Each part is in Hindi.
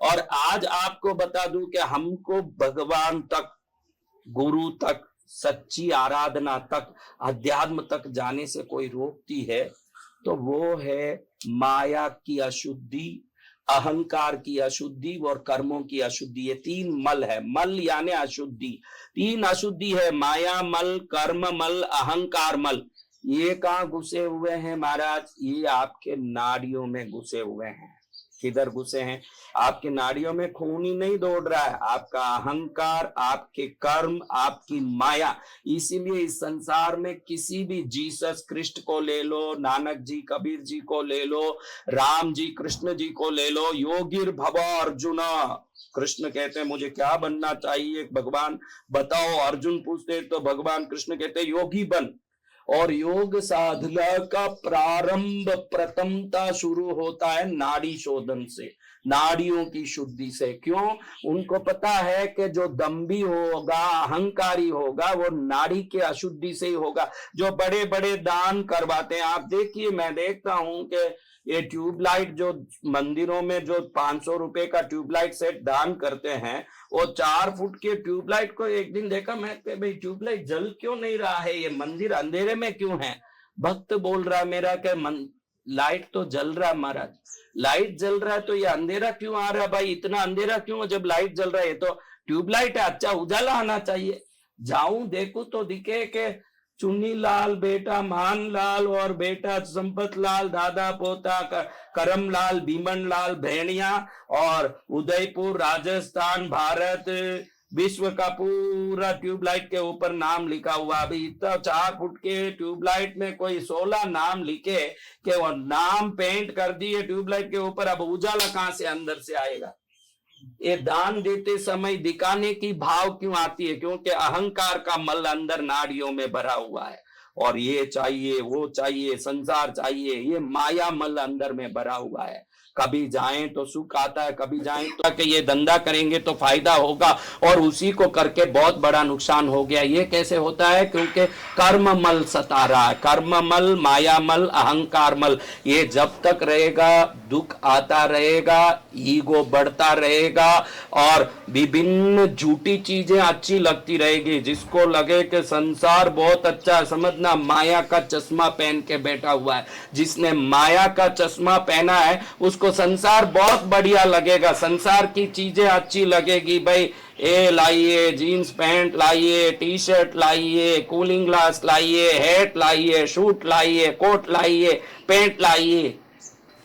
और आज आपको बता दूं कि हमको भगवान तक, गुरु तक, सच्ची आराधना तक, अध्यात्म तक जाने से कोई रोकती है तो वो है माया की अशुद्धि, अहंकार की अशुद्धि और कर्मों की अशुद्धि। ये तीन मल है। मल यानी अशुद्धि। तीन अशुद्धि है, माया मल, कर्म मल, अहंकार मल। ये कहाँ घुसे हुए हैं महाराज? ये आपके नाड़ियों में घुसे हुए हैं। किधर घुसे हैं? आपके नाड़ियों में खून ही नहीं दौड़ रहा है, आपका अहंकार, आपके कर्म, आपकी माया। इसीलिए इस संसार में किसी भी, जीसस कृष्ण को ले लो, नानक जी, कबीर जी को ले लो, राम जी, कृष्ण जी को ले लो, योगिर भव अर्जुन। कृष्ण कहते हैं मुझे क्या बनना चाहिए भगवान बताओ, अर्जुन पूछते तो भगवान कृष्ण कहते हैं योगी बन। और योग साधना का प्रारंभ प्रथमता शुरू होता है नाड़ी शोधन से, नाड़ियों की शुद्धि से। क्यों? उनको पता है कि जो दम्भी होगा, अहंकारी होगा, वो नाड़ी के अशुद्धि से ही होगा। जो बड़े बड़े दान करवाते हैं, आप देखिए, मैं देखता हूं कि ये ट्यूबलाइट जो मंदिरों में जो 500 रुपए का ट्यूबलाइट सेट दान करते हैं, वो 4 फुट के ट्यूबलाइट को एक दिन देखा मैं कि भाई ट्यूबलाइट जल क्यों नहीं रहा है, ये मंदिर अंधेरे में क्यों है? भक्त बोल रहा मेरा कि लाइट तो जल रहा है महाराज, लाइट जल रहा है तो ये अंधेरा क्यों आ रहा है भाई? इतना अंधेरा क्यों जब लाइट जल रहा है? तो ट्यूबलाइट है, अच्छा उजाला आना चाहिए। जाऊं देखूं तो दिखे के चुन्नी लाल बेटा मान लाल और बेटा संपत लाल, दादा पोता करम लाल, भीमन लाल, भेड़िया, और उदयपुर राजस्थान भारत विश्व का पूरा ट्यूबलाइट के ऊपर नाम लिखा हुआ। अभी इतना 4 फुट के ट्यूबलाइट में कोई 16 नाम लिखे कि वो नाम पेंट कर दिए ट्यूबलाइट के ऊपर, अब उजाला कहां से अंदर से आएगा? ये दान देते समय दिखाने की भाव क्यों आती है? क्योंकि अहंकार का मल अंदर नाड़ियों में भरा हुआ है, और ये चाहिए, वो चाहिए, संसार चाहिए, ये माया मल अंदर में भरा हुआ है। कभी जाएं तो सुख आता है, कभी जाएं तो कि ये धंधा करेंगे तो फायदा होगा, और उसी को करके बहुत बड़ा नुकसान हो गया। ये कैसे होता है? क्योंकि कर्म मल सता रहा है। कर्म मल, माया मल, अहंकार मल, ये जब तक रहेगा दुख आता रहेगा, ईगो बढ़ता रहेगा, और विभिन्न झूठी चीजें अच्छी लगती रहेगी। जिसको लगे कि संसार बहुत अच्छा है, समझना माया का चश्मा पहन के बैठा हुआ है। जिसने माया का चश्मा पहना है उसको संसार बहुत बढ़िया लगेगा, संसार की चीजें अच्छी लगेगी। भाई ए लाइए, जीन्स पैंट लाइए, टी शर्ट लाइए, कूलिंग ग्लास लाइए, हैट लाइए, शूट लाइए, कोट लाइए, पैंट लाइए।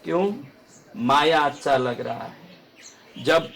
क्यों? माया अच्छा लग रहा है। जब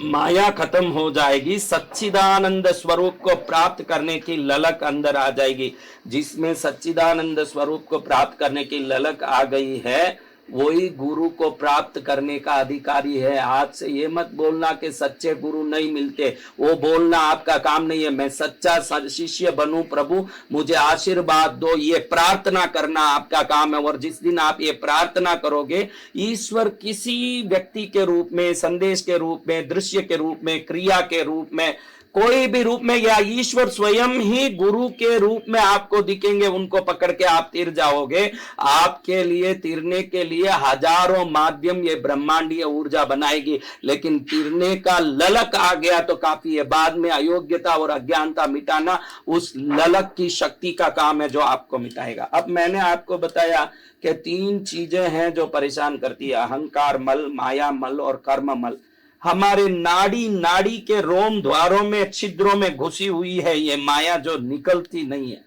माया खत्म हो जाएगी, सच्चिदानंद स्वरूप को प्राप्त करने की ललक अंदर आ जाएगी। जिसमें सच्चिदानंद स्वरूप को प्राप्त करने की ललक आ गई है, वही गुरु को प्राप्त करने का अधिकारी है। आज से ये मत बोलना कि सच्चे गुरु नहीं मिलते, वो बोलना आपका काम नहीं है। मैं सच्चा शिष्य बनूं, प्रभु मुझे आशीर्वाद दो, ये प्रार्थना करना आपका काम है। और जिस दिन आप ये प्रार्थना करोगे, ईश्वर किसी व्यक्ति के रूप में, संदेश के रूप में, दृश्य के रूप में, क्रिया के रूप में, कोई भी रूप में, या ईश्वर स्वयं ही गुरु के रूप में आपको दिखेंगे। उनको पकड़ के आप तीर जाओगे। आपके लिए तीरने के लिए हजारों माध्यम ये ब्रह्मांडीय ऊर्जा बनाएगी, लेकिन तीरने का ललक आ गया तो काफी है। बाद में अयोग्यता और अज्ञानता मिटाना उस ललक की शक्ति का काम है जो आपको मिटाएगा। अब मैंने आपको बताया कि 3 चीजें हैं जो परेशान करती है, अहंकार मल, माया मल और कर्म मल। हमारे नाड़ी के रोम द्वारों में, छिद्रों में घुसी हुई है ये माया, जो निकलती नहीं है।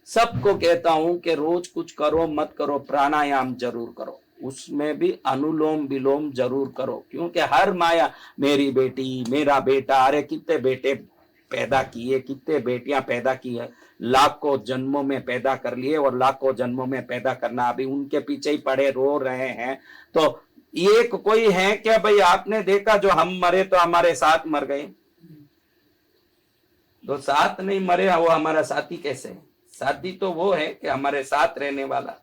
सबको कहता हूं कि रोज कुछ करो मत करो, प्राणायाम जरूर करो, उसमें भी अनुलोम विलोम जरूर करो। क्योंकि हर माया, मेरी बेटी, मेरा बेटा, अरे कितने बेटे पैदा किए, कितने बेटियां पैदा की है, लाखों जन्मों में पैदा कर लिए, और लाखों जन्मों में पैदा करना, अभी उनके पीछे ही पड़े रो रहे हैं। तो ये कोई है क्या भाई? आपने देखा जो हम मरे तो हमारे साथ मर गए, तो साथ नहीं मरे वो हमारा साथी कैसे है? साथी तो वो है कि हमारे साथ रहने वाला।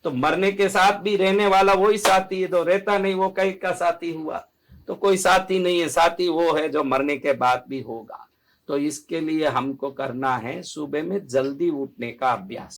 तो मरने के साथ भी रहने वाला वही साथी है, तो रहता नहीं वो कहीं का साथी हुआ? तो कोई साथी नहीं है, साथी वो है जो मरने के बाद भी होगा। तो इसके लिए हमको करना है सुबह में जल्दी उठने का अभ्यास।